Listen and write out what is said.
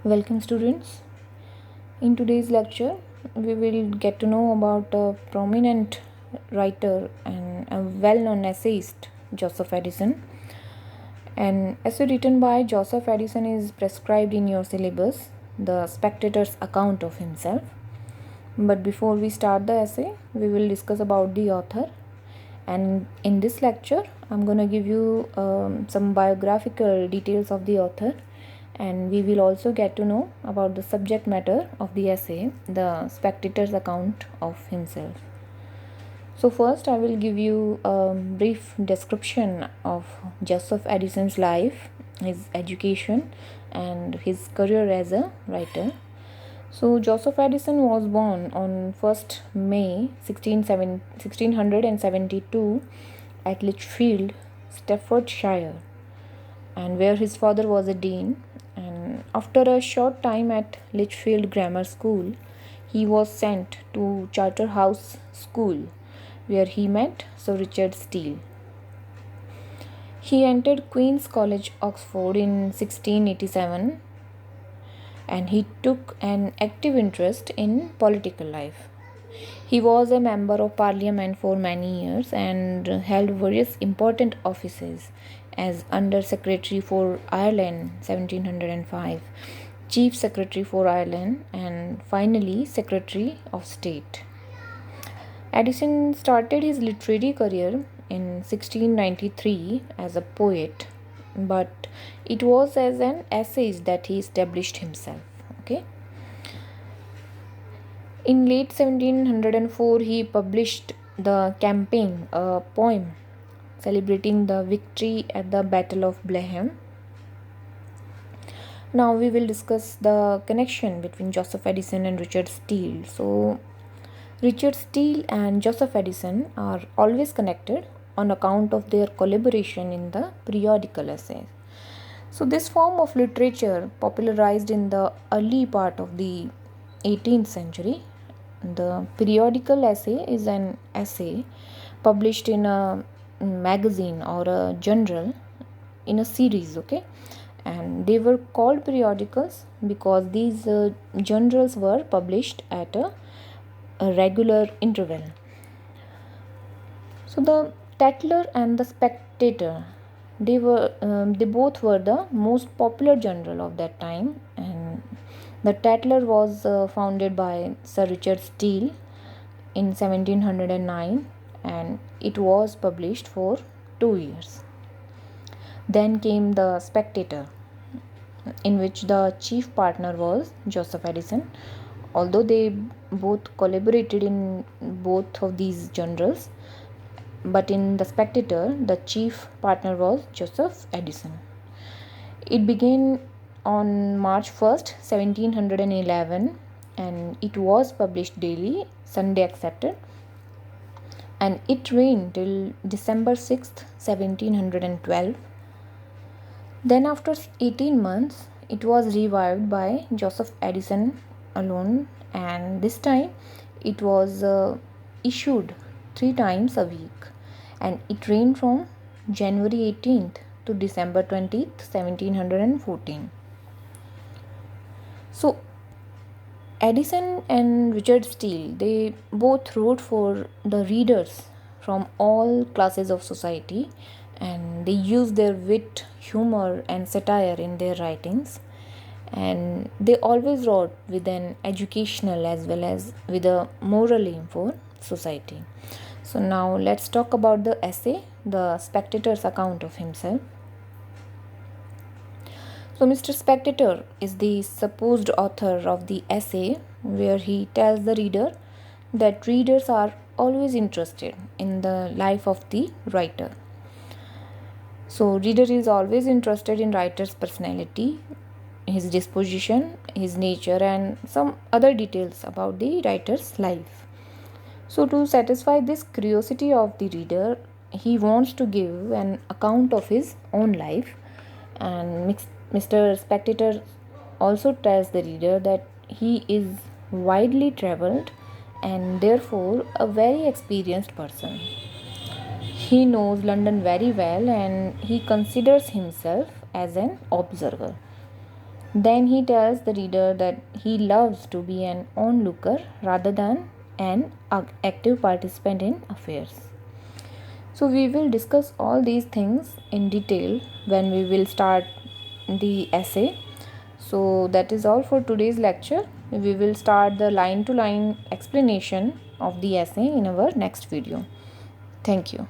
Welcome students. In today's lecture, we will get to know about a prominent writer and a well-known essayist, Joseph Addison. An essay written by Joseph Addison is prescribed in your syllabus, The Spectator's Account of Himself. But before we start the essay, we will discuss about the author. And in this lecture, I'm going to give you some biographical details of the author, and we will also get to know about the subject matter of the essay, the spectator's account of himself. So first I will give you a brief description of Joseph Addison's life, his education and his career as a writer. So Joseph Addison was born on 1st May 1672 at Lichfield, Staffordshire, and where his father was a dean. And after a short time at Lichfield Grammar School, he was sent to Charterhouse School, where he met Sir Richard Steele. He entered Queen's College, Oxford in 1687, and he took an active interest in political life. He was a member of Parliament for many years and held various important offices as Under Secretary for Ireland 1705, Chief Secretary for Ireland, and finally Secretary of State. Addison started his literary career in 1693 as a poet, but it was as an essayist that he established himself. In late 1704, he published The Campaign, a poem celebrating the victory at the Battle of Blenheim. Now we will discuss the connection between Joseph Addison and Richard Steele. So Richard Steele and Joseph Addison are always connected on account of their collaboration in the periodical essays. So this form of literature popularized in the early part of the 18th century. The periodical essay is an essay published in a magazine or a journal in a series, and they were called periodicals because these journals were published at a regular interval. So the Tatler and the Spectator, they both were the most popular journal of that time, and the Tatler was founded by Sir Richard Steele in 1709, and it was published for 2 years. Then came the Spectator, in which the chief partner was Joseph Addison. Although they both collaborated in both of these journals, but in the Spectator, the chief partner was Joseph Addison. It began on March 1st, 1711, and it was published daily, Sunday excepted, and it ran till December 6th, 1712. Then after 18 months, it was revived by Joseph Addison alone, and this time it was issued 3 times a week, and it ran from January 18th to December 20th, 1714. So Addison and Richard Steele, they both wrote for the readers from all classes of society, and they used their wit, humor and satire in their writings, and they always wrote with an educational as well as with a moral aim for society. So now let's talk about the essay, The Spectator's Account of Himself. So Mr. Spectator is the supposed author of the essay, where he tells the reader that readers are always interested in the life of the writer. So reader is always interested in writer's personality, his disposition, his nature and some other details about the writer's life. So to satisfy this curiosity of the reader, he wants to give an account of his own life, and Mr. Spectator also tells the reader that he is widely traveled and therefore a very experienced person. He knows London very well and he considers himself as an observer. Then he tells the reader that he loves to be an onlooker rather than an active participant in affairs. So we will discuss all these things in detail when we will start the essay. So that is all for today's lecture. We will start the line to line explanation of the essay in our next video. Thank you.